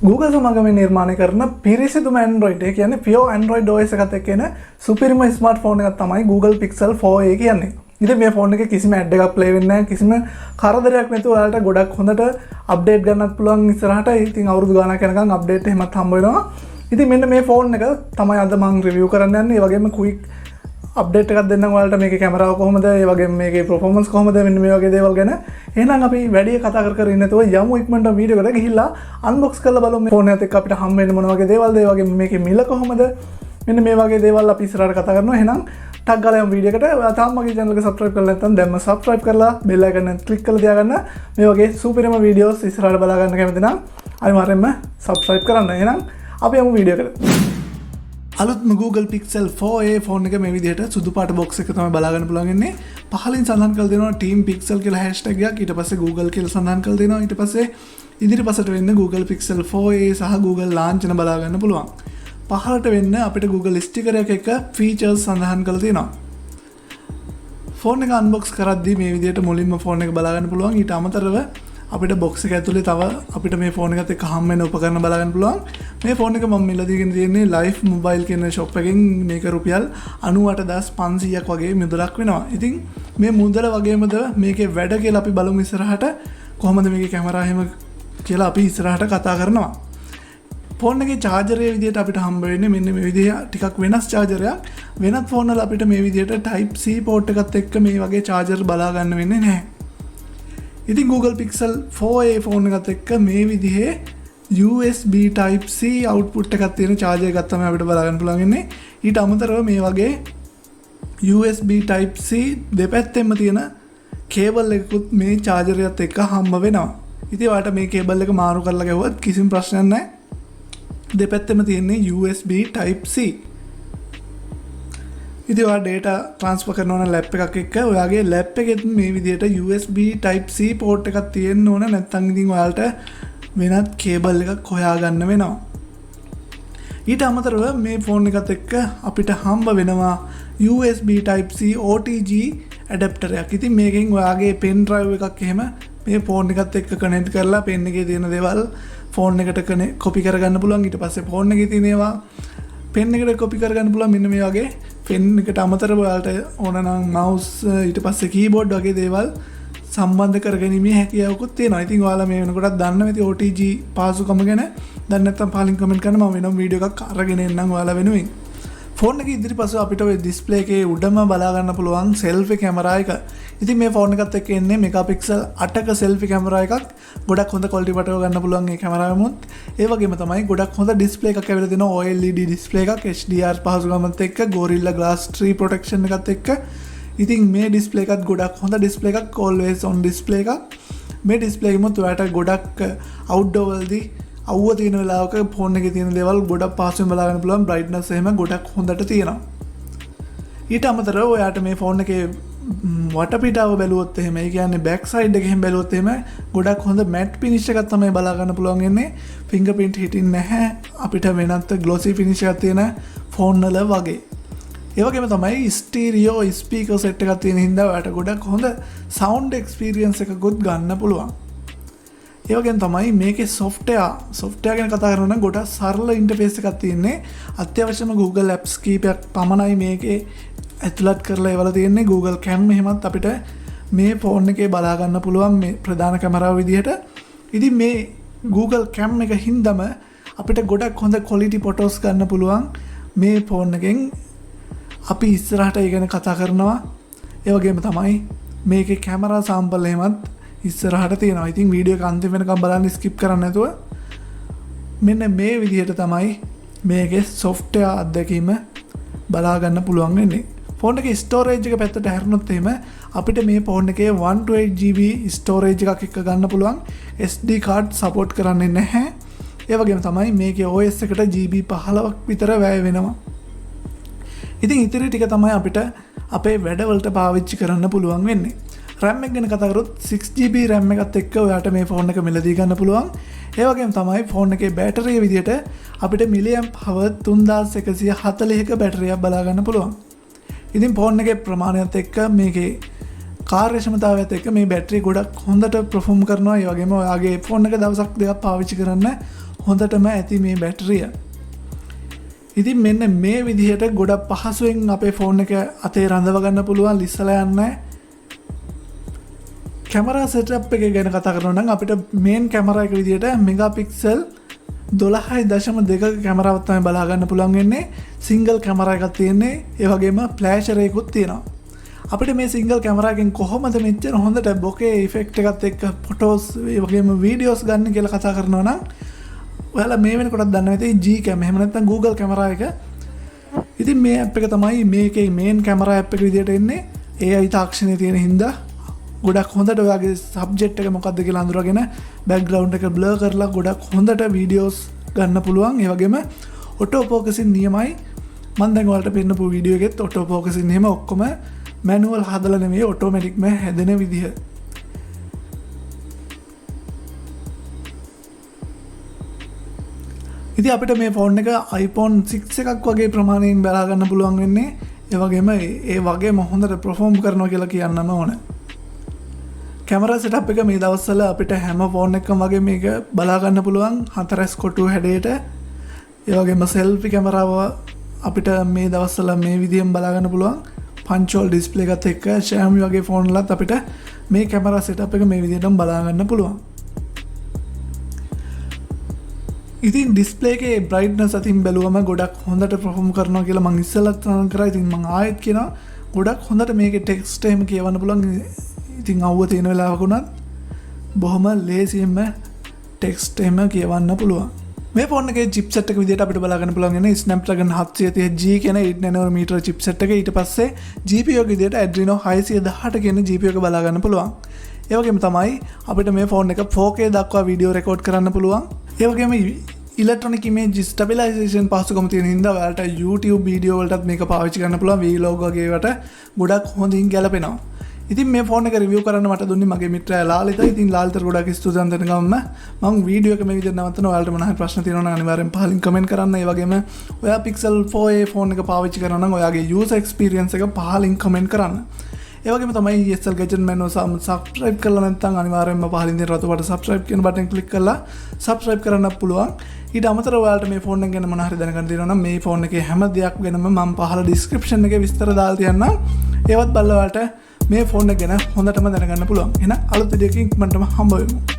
Google සමගම නිර්මාණය කරන පිරිසිදුම Android එක කියන්නේ pure Android OS එකත් එක්ක එන සුපිරිම ස්මාර්ට්ෆෝන් එකක් තමයි Google Pixel 4a කියන්නේ. ඉතින් මේ ෆෝන් එකේ කිසිම ඇඩ් එකක් ප්ලේ වෙන්නේ නැහැ. කිසිම කරදරයක් නැතුව ඔයාලට ගොඩක් හොඳට අප්ඩේට් ගන්නත් පුළුවන් ඉස්සරහට. ඉතින් අවුරුදු ගාණක් යනකම් අප්ඩේට් එහෙමත් හම්බ වෙනවා. ඉතින් මෙන්න මේ ෆෝන් එක තමයි අද මම රිවිව් කරන්න යන්නේ. ඒ වගේම ක්වික් අප්ඩේට් එකක් දෙන්නම් ඔයාලට මේකේ කැමරාව කොහොමද, ඒ වගේම මේකේ performance කොහොමද, මෙන්න මේ වගේ දේවල් ගැන. එහෙනම් අපි වැඩි කතා කර ඉන්නේ නැතුව යමු ඉක්මනට වීඩියෝ එකට ගිහිල්ලා අන්බොක්ස් කරලා බලමු මේ ෆෝන් එකත් එක්ක අපිට හම්බ වෙන්නේ මොන වගේ දේවල්ද, ඒ වගේම මේකේ මිල කොහොමද, මෙන්න මේ වගේ දේවල් අපි ඉස්සරහට කතා කරනවා. එහෙනම් ටක් ගාලා යමු වීඩියෝ එකට. ඔයා තාම මගේ channel එක subscribe කරලා නැත්නම් දැන්ම subscribe කරලා bell icon එක click කරලා තියාගන්න. මේ වගේ සුපිරිම වීඩියෝස් ඉස්සරහට බලා ගන්න කැමති නම් අනිවාර්යෙන්ම subscribe කරන්න. එහෙනම් අපි යමු වීඩියෝ එකට. අලුත්ම Google Pixel 4a ෆෝන් එක මේ විදිහට සුදු පාට බොක්ස් එක තමයි බලා ගන්න පුළුවන් ඉන්නේ. පහලින් සඳහන් කරලා දෙනවා Team Pixel කියලා hashtag එකක්. ඊට පස්සේ Google කියලා සඳහන් කරලා දෙනවා. ඊට පස්සේ ඉදිරිපසට වෙන්න Google Pixel 4a සහ Google launch බලා ගන්න පුළුවන්. පහළට වෙන්න අපිට Google sticker එකක features සඳහන් කරලා තියෙනවා. ෆෝන් එක unbox කරද්දී මේ විදිහට මුලින්ම ෆෝන් එක බලා ගන්න පුළුවන්. ඊට අමතරව අපිට box එක ඇතුලේ තව අපිට මේ ෆෝන් එකත් එක්ක හම් වෙන උපකරණ බලා ගන්න පුළුවන්. මේ ෆෝන් එක මම මිලදීගෙන තියෙන්නේ Life Mobile කියන shop එකෙන්. මේක රුපියල් 98500ක් වගේ මුදලක් වෙනවා. ඉතින් මේ මුදල වගේමද මේකේ වැඩ කියලා අපි බලමු ඉස්සරහට. කොහොමද මේකේ කැමරා එහෙම කියලා අපි ඉස්සරහට කතා කරනවා. ෆෝන් එකේ චාර්ජරය විදිහට අපිට හම්බ වෙන්නේ මෙන්න මේ විදිහ ටිකක් වෙනස් චාර්ජරයක්. වෙනත් ෆෝන් වල අපිට මේ විදිහට Type C port එකත් එක්ක මේ වගේ චාර්ජර් බලා ගන්න වෙන්නේ නැහැ. ඉතින් Google Pixel 4a ෆෝන් එකත් එක්ක මේ විදිහේ USB Type C output එකක් තියෙන charger එකක් තමයි අපිට බලා ගන්න පුළුවන් ඉන්නේ. ඊට අමතරව මේ වගේ USB Type C දෙපැත්තෙම තියෙන කේබල් එකකුත් මේ charger එකත් එක්ක හම්බ වෙනවා. ඉතින් ඔයාලට මේ කේබල් එක මාරු කරලා ගහුවත් කිසිම ප්‍රශ්නයක් නැහැ. දෙපැත්තෙම තියෙන්නේ USB Type C. ඉතින් ඔයා data transfer කරනවා නම් ලැප් එකක් එක්ක ඔයාගේ ලැප් එකෙත් මේ විදිහට USB Type C port එකක් තියෙන්න ඕන. නැත්නම් ඉතින් ඔයාලට වෙනත් කේබල් එකක් හොයාගන්න වෙනවා. ඊට අමතරව මේ ෆෝන් එකත් එක්ක අපිට හම්බ වෙනවා USB Type C OTG adapter එකක්. ඉතින් මේකෙන් ඔයාගේ pen drive එකක් එහෙම මේ ෆෝන් එකත් එක්ක connect කරලා pen එකේ තියෙන දේවල් ෆෝන් එකට copy කරගන්න පුළුවන්. ඊට පස්සේ ෆෝන් එකේ තියෙන ඒවා pen එකට copy කරගන්න පුළුවන්. මෙන්න මේ වගේ pen එකට අමතරව ඔයාලට ඕන නම් mouse ඊට පස්සේ keyboard වගේ දේවල් සම්බන්ධ කරගැනීමේ හැකියාවකුත් තියෙනවා. ඉතින් ඔයාලා මේ වෙනකොටත් දන්න ඇති OTG පාසුකම ගැන. දැන් නැත්තම් පහලින් කමෙන්ට් කරන්න මම වෙනම වීඩියෝ එකක් අරගෙන එන්නම් ඔයාලා වෙනුවෙන්. ෆෝන් එකේ ඉදිරිපස අපිට ඔය ඩිස්ප්ලේ එකේ උඩම බලා ගන්න පුළුවන් selfie කැමරා එක. ඉතින් මේ ෆෝන් එකත් එක්ක එන්නේ මෙගාපික්සල් 8ක selfie කැමරා එකක්. ගොඩක් හොඳ quality පටව ගන්න පුළුවන් මේ කැමරාවෙමුත්. ඒ වගේම තමයි ගොඩක් හොඳ ඩිස්ප්ලේ එකක් ඇවිල්ලා දෙනවා. OLED ඩිස්ප්ලේ එකක් HDR පහසුකමත් එක්ක Gorilla Glass 3 protection එකත් එක්ක. ඉතින් මේ ඩිස්ප්ලේ එකත් ගොඩක් හොඳ ඩිස්ප්ලේ එකක්. always on ඩිස්ප්ලේ එකක්. මේ ඩිස්ප්ලේ එකෙමුත් ඔයාලට ගොඩක් outdoor වලදී අවුව තියෙන වෙලාවක ෆෝන් එකේ තියෙන දේවල් ගොඩක් පහසුවෙන් බලා ගන්න පුළුවන්. brightness එහෙම ගොඩක් හොඳට තියෙනවා. ඊට අමතරව ඔයාට මේ ෆෝන් එකේ වටපිටාව බැලුවොත් එහෙම, ඒ කියන්නේ back side එක එහෙම බැලුවොත් එහෙම ගොඩක් හොඳ matte finish එකක් තමයි බලා ගන්න පුළුවන් ඉන්නේ. fingerprint හිටින්නේ නැහැ. අපිට වෙනත් glossy finish එකක් තියෙන ෆෝන් වල වගේ. ඒ වගේම තමයි stereo speaker set එකක් තියෙන හින්දා ඔයාට ගොඩක් හොඳ sound experience එකකුත් ගන්න පුළුවන්. ඒ වගේම තමයි මේකේ software ගැන කතා කරනවා නම් ගොඩක් සරල interface එකක් තියෙන්නේ. අත්‍යවශ්‍යම Google apps කීපයක් පමණයි මේකේ ඇතුළත් කරලා ඒවල තියෙන්නේ. Google Cam එහෙමත් අපිට මේ ෆෝන් එකේ බලා ගන්න පුළුවන් මේ ප්‍රධාන කැමරාව විදිහට. ඉතින් මේ Google Cam එක හින්දාම අපිට ගොඩක් හොඳ quality photos ගන්න පුළුවන් මේ ෆෝන් එකෙන්. අපි ඉස්සරහට ඒ ගැන කතා කරනවා. ඒ වගේම තමයි මේකේ කැමරා සාම්පල් එහෙමත් ඉස්සරහට තියෙනවා. ඉතින් වීඩියෝ එක අන්තිම වෙනකම් බලන්න skip කරන්න නැතුව. මෙන්න මේ විදිහට තමයි මේකේ software අත්දැකීම බලා ගන්න පුළුවන් වෙන්නේ. ෆෝන් එකේ storage එක පැත්තට හැරුණොත් එහෙම අපිට මේ ෆෝන් එකේ 128GB storage එකක් එක්ක ගන්න පුළුවන්. SD card support කරන්නේ නැහැ. ඒ වගේම තමයි මේකේ OS එකට GB 15ක් විතර වැය වෙනවා. ඉතින් ඉතිරි ටික තමයි අපිට අපේ වැඩවලට පාවිච්චි කරන්න පුළුවන් වෙන්නේ. RAM එක ගැන කතා කරොත් 6GB RAM එකත් එක්ක ඔයාට මේ ෆෝන් එක මිලදී ගන්න පුළුවන්. ඒ වගේම තමයි ෆෝන් එකේ බැටරිය විදිහට අපිට milliamp hour 3140ක බැටරියක් බලා ගන්න පුළුවන්. ඉතින් ෆෝන් එකේ ප්‍රමාණයත් එක්ක මේකේ කාර්යක්ෂමතාවයත් එක්ක මේ බැටරිය ගොඩක් හොඳට perform කරනවා. ඒ වගේම ඔයාගේ ෆෝන් එක දවසක් දෙකක් පාවිච්චි කරන්න හොඳටම ඇති මේ බැටරිය. ඉතින් මෙන්න මේ විදිහට ගොඩක් පහසුවෙන් අපේ ෆෝන් එක අතේ රඳව ගන්න පුළුවන් ලිස්සලා යන්නේ. කැමරා සෙටප් එක ගැන කතා කරනවා නම් අපිට මේන් කැමරා එක විදිහට මෙගාපික්සල් 12.2ක කැමරාවක් තමයි බලා ගන්න පුළුවන් වෙන්නේ. සිංගල් කැමරා එකක් තියෙන්නේ. ඒ වගේම ෆ්ලෑෂර් එකකුත් තියෙනවා. අපිට මේ සිංගල් කැමරා එකෙන් කොහොමද මෙච්චර හොඳට බොකේ ඉෆෙක්ට් එකත් එක්ක ෆොටෝස් ඒ වගේම වීඩියෝස් ගන්න කියලා කතා කරනවා නම් ඔයාලා මේ වෙනකොටත් දන්නවා ඇති Gcam එහෙම නැත්නම් Google කැමරා එක. ඉතින් මේ ඇප් එක තමයි මේකේ මේන් කැමරා ඇප් එක විදිහට එන්නේ. AI තාක්ෂණයේ තියෙන හින්දා ගොඩක් හොඳට ඔයාගේ සබ්ජෙක්ට් එක මොකක්ද කියලා අඳුරගෙන බෑග්ග්‍රවුන්ඩ් එක බ්ලර් කරලා ගොඩක් හොඳට වීඩියෝස් ගන්න පුළුවන්. ඒ වගේම ඔටෝ ෆෝකසින් නියමයි. මම දැන් ඔයාලට පෙන්නපු වීඩියෝ එකෙත් ඔටෝ ෆෝකසින් එහෙම ඔක්කොම මැනුවල් හදලා නෙමෙයි ඔටෝමැටික්ම හැදෙන විදිහ. ඉතින් අපිට මේ ෆෝන් එක iPhone 6 එකක් වගේ ප්‍රමාණයෙන් බලා ගන්න පුළුවන් වෙන්නේ. ඒ වගේම ඒ වගේම හොඳට perform කරනවා කියලා කියන්නම ඕන. කැමරා සෙටප් එක මේ දවස්වල අපිට හැම ෆෝන් එකකම වගේ මේක බලා ගන්න පුළුවන් 4S කොටු හැඩයට. ඒ වගේම selfie කැමරාව අපිට මේ දවස්වල මේ විදිහෙන් බලා ගන්න පුළුවන්. punch hole display එකත් එක්ක Xiaomi වගේ ෆෝන් වලත් අපිට මේ කැමරා සෙටප් එක මේ විදිහටම බලා ගන්න පුළුවන්. ඉතින් ඩිස්ප්ලේ එකේ බ්‍රයිට්නස් අතින් බැලුවම ගොඩක් හොඳට perform කරනවා කියලා මම ඉස්සෙල්ලත් කරා. ඉතින් මම ආයෙත් කියනවා ගොඩක් හොඳට මේකේ ටෙක්ස්ට් එහෙම කියවන්න පුළුවන්. ඉතින් අවුව තියෙන වෙලාවක උනත් බොහොම ලේසියෙන්ම ටෙක්ස්ට් එහෙම කියවන්න පුළුවන්. මේ ෆෝන් එකේ චිප්සෙට් එක විදිහට අපිට බලා ගන්න පුළුවන් ඉන්නේ Snapdragon 730G කියන 8 nanometer චිප්සෙට් එක. ඊට පස්සේ GPU එක විදිහට Adreno 618 කියන GPU එක බලා ගන්න පුළුවන්. ඒ වගේම තමයි අපිට මේ ෆෝන් එක 4K දක්වා වීඩියෝ රෙකෝඩ් කරන්න පුළුවන්. ඒ වගේම ඉලෙක්ට්‍රොනික ඉමේජ් ස්ටැබිලයිසේෂන් පහසුකම තියෙන හින්දා ඔයාලට YouTube වීඩියෝ වලටත් මේක පාවිච්චි කරන්න පුළුවන්. vlog වගේ ඒවට ගොඩක් හොඳින් ගැලපෙනවා. ඉතින් මේ ෆෝන් එක රිවිව් කරන්න මට දුන්නේ මගේ මිත්‍රයා ලාලිත. ඉතින් ලාලිතට ගොඩක් ස්තුතිවන්ත වෙන ගමන් මම වීඩියෝ එක මේ විදිහට නවත්තනවා. ඔයාලට මොනවා හරි ප්‍රශ්න තියෙනවා නම් අනිවාර්යෙන් පහලින් කමෙන්ට් කරන්න. ඒ වගේම ඔයා Pixel 4a ෆෝන් එක පාවිච්චි කරනවා නම් ඔයාගේ user experience එක පහලින් කමෙන්ට් කරන්න. ඒ වගේම තමයි ESL gadget man subscribe කරලා නැත්නම් අනිවාර්යෙන්ම පහලින් තියෙන රතු පාට subscribe කියන බටන් ක්ලික් කරලා subscribe කරන්න පුළුවන්. ඊට අමතරව ඔයාලට මේ ෆෝන් එක ගැන මොනවා හරි දැනගන්න තියෙනවා නම් මේ ෆෝන් එකේ හැම දෙයක් ගැනම මම පහල description එකේ විස්තර දාලා තියන්නම්. ඒවත් බලලා ඔයාලට මේ ෆෝන් එක ගැන හොඳටම දැනගන්න පුළුවන්. එහෙනම් අලුත් වීඩියෝ එකකින් ඉක්මනටම හම්බ වෙමු.